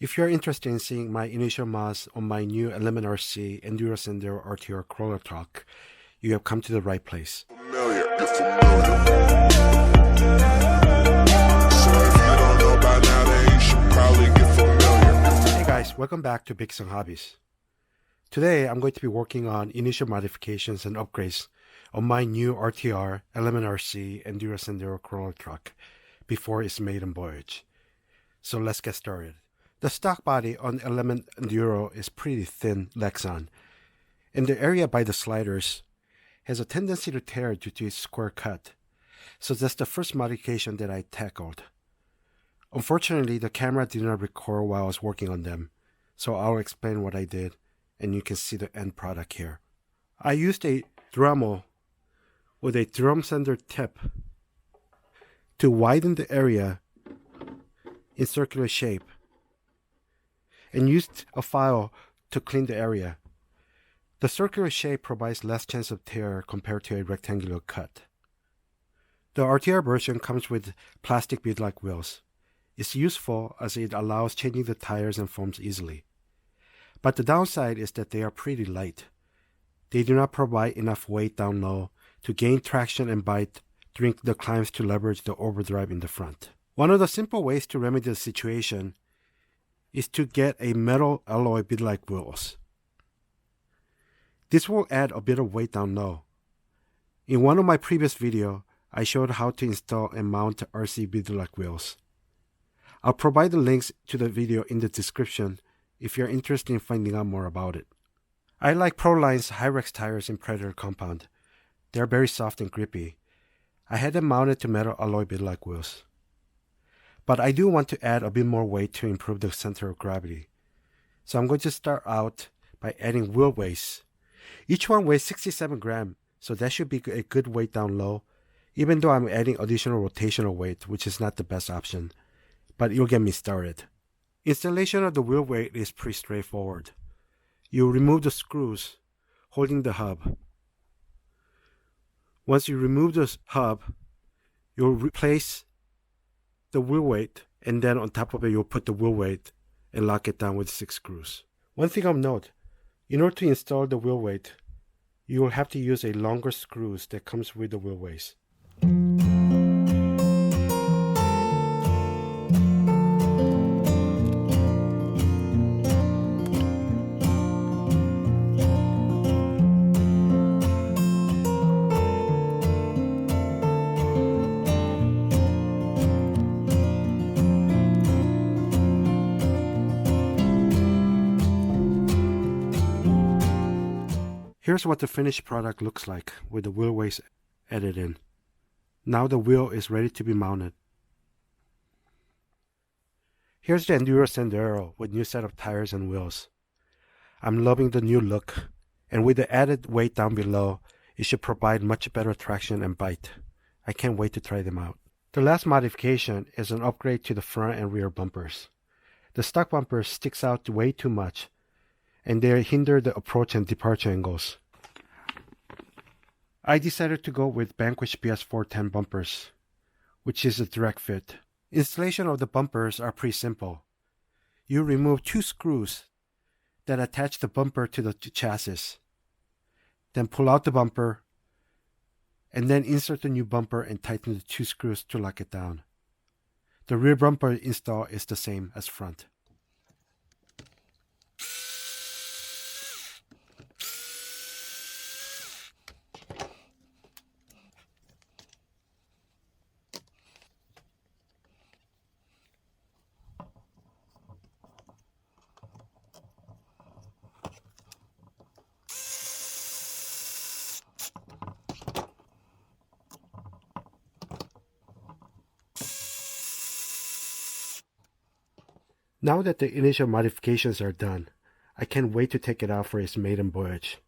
If you're interested in seeing my initial mods on my new Element RC Enduro Sendero RTR crawler truck, you have come to the right place. Hey guys, welcome back to Big Song Hobbies. Today I'm going to be working on initial modifications and upgrades on my new RTR Element RC Enduro Sendero crawler truck before its maiden voyage. So let's get started. The stock body on Element Enduro is pretty thin Lexan, and the area by the sliders has a tendency to tear due to its square cut, so that's the first modification that I tackled. Unfortunately, the camera did not record while I was working on them, so I'll explain what I did, and you can see the end product here. I used a Dremel with a drum sander tip to widen the area in circular shape, and used a file to clean the area. The circular shape provides less chance of tear compared to a rectangular cut. The RTR version comes with plastic beadlock wheels. It's useful as it allows changing the tires and foams easily. But the downside is that they are pretty light. They do not provide enough weight down low to gain traction and bite during the climbs to leverage the overdrive in the front. One of the simple ways to remedy the situation is to get a metal alloy beadlock wheels. This will add a bit of weight down low. In one of my previous videos, I showed how to install and mount RC beadlock wheels. I'll provide the links to the video in the description if you're interested in finding out more about it. I like Proline's Hyrex tires in Predator compound. They're very soft and grippy. I had them mounted to metal alloy beadlock wheels. But I do want to add a bit more weight to improve the center of gravity. So I'm going to start out by adding wheel weights. Each one weighs 67 grams, so that should be a good weight down low, even though I'm adding additional rotational weight, which is not the best option, but it'll get me started. Installation of the wheel weight is pretty straightforward. You remove the screws holding the hub. Once you remove the hub, you'll replace the wheel weight, and then on top of it you'll put the wheel weight and lock it down with 6 screws. One thing of note, in order to install the wheel weight, you will have to use a longer screws that comes with the wheel weights. Here's what the finished product looks like with the wheel weights added in. Now the wheel is ready to be mounted. Here's the Enduro Sendero with new set of tires and wheels. I'm loving the new look, and with the added weight down below, it should provide much better traction and bite. I can't wait to try them out. The last modification is an upgrade to the front and rear bumpers. The stock bumpers sticks out way too much, and they hinder the approach and departure angles. I decided to go with Vanquish BS410 bumpers, which is a direct fit. Installation of the bumpers are pretty simple. You remove 2 screws that attach the bumper to the chassis. Then pull out the bumper, and then insert the new bumper and tighten the 2 screws to lock it down. The rear bumper install is the same as front. Now that the initial modifications are done, I can't wait to take it out for its maiden voyage.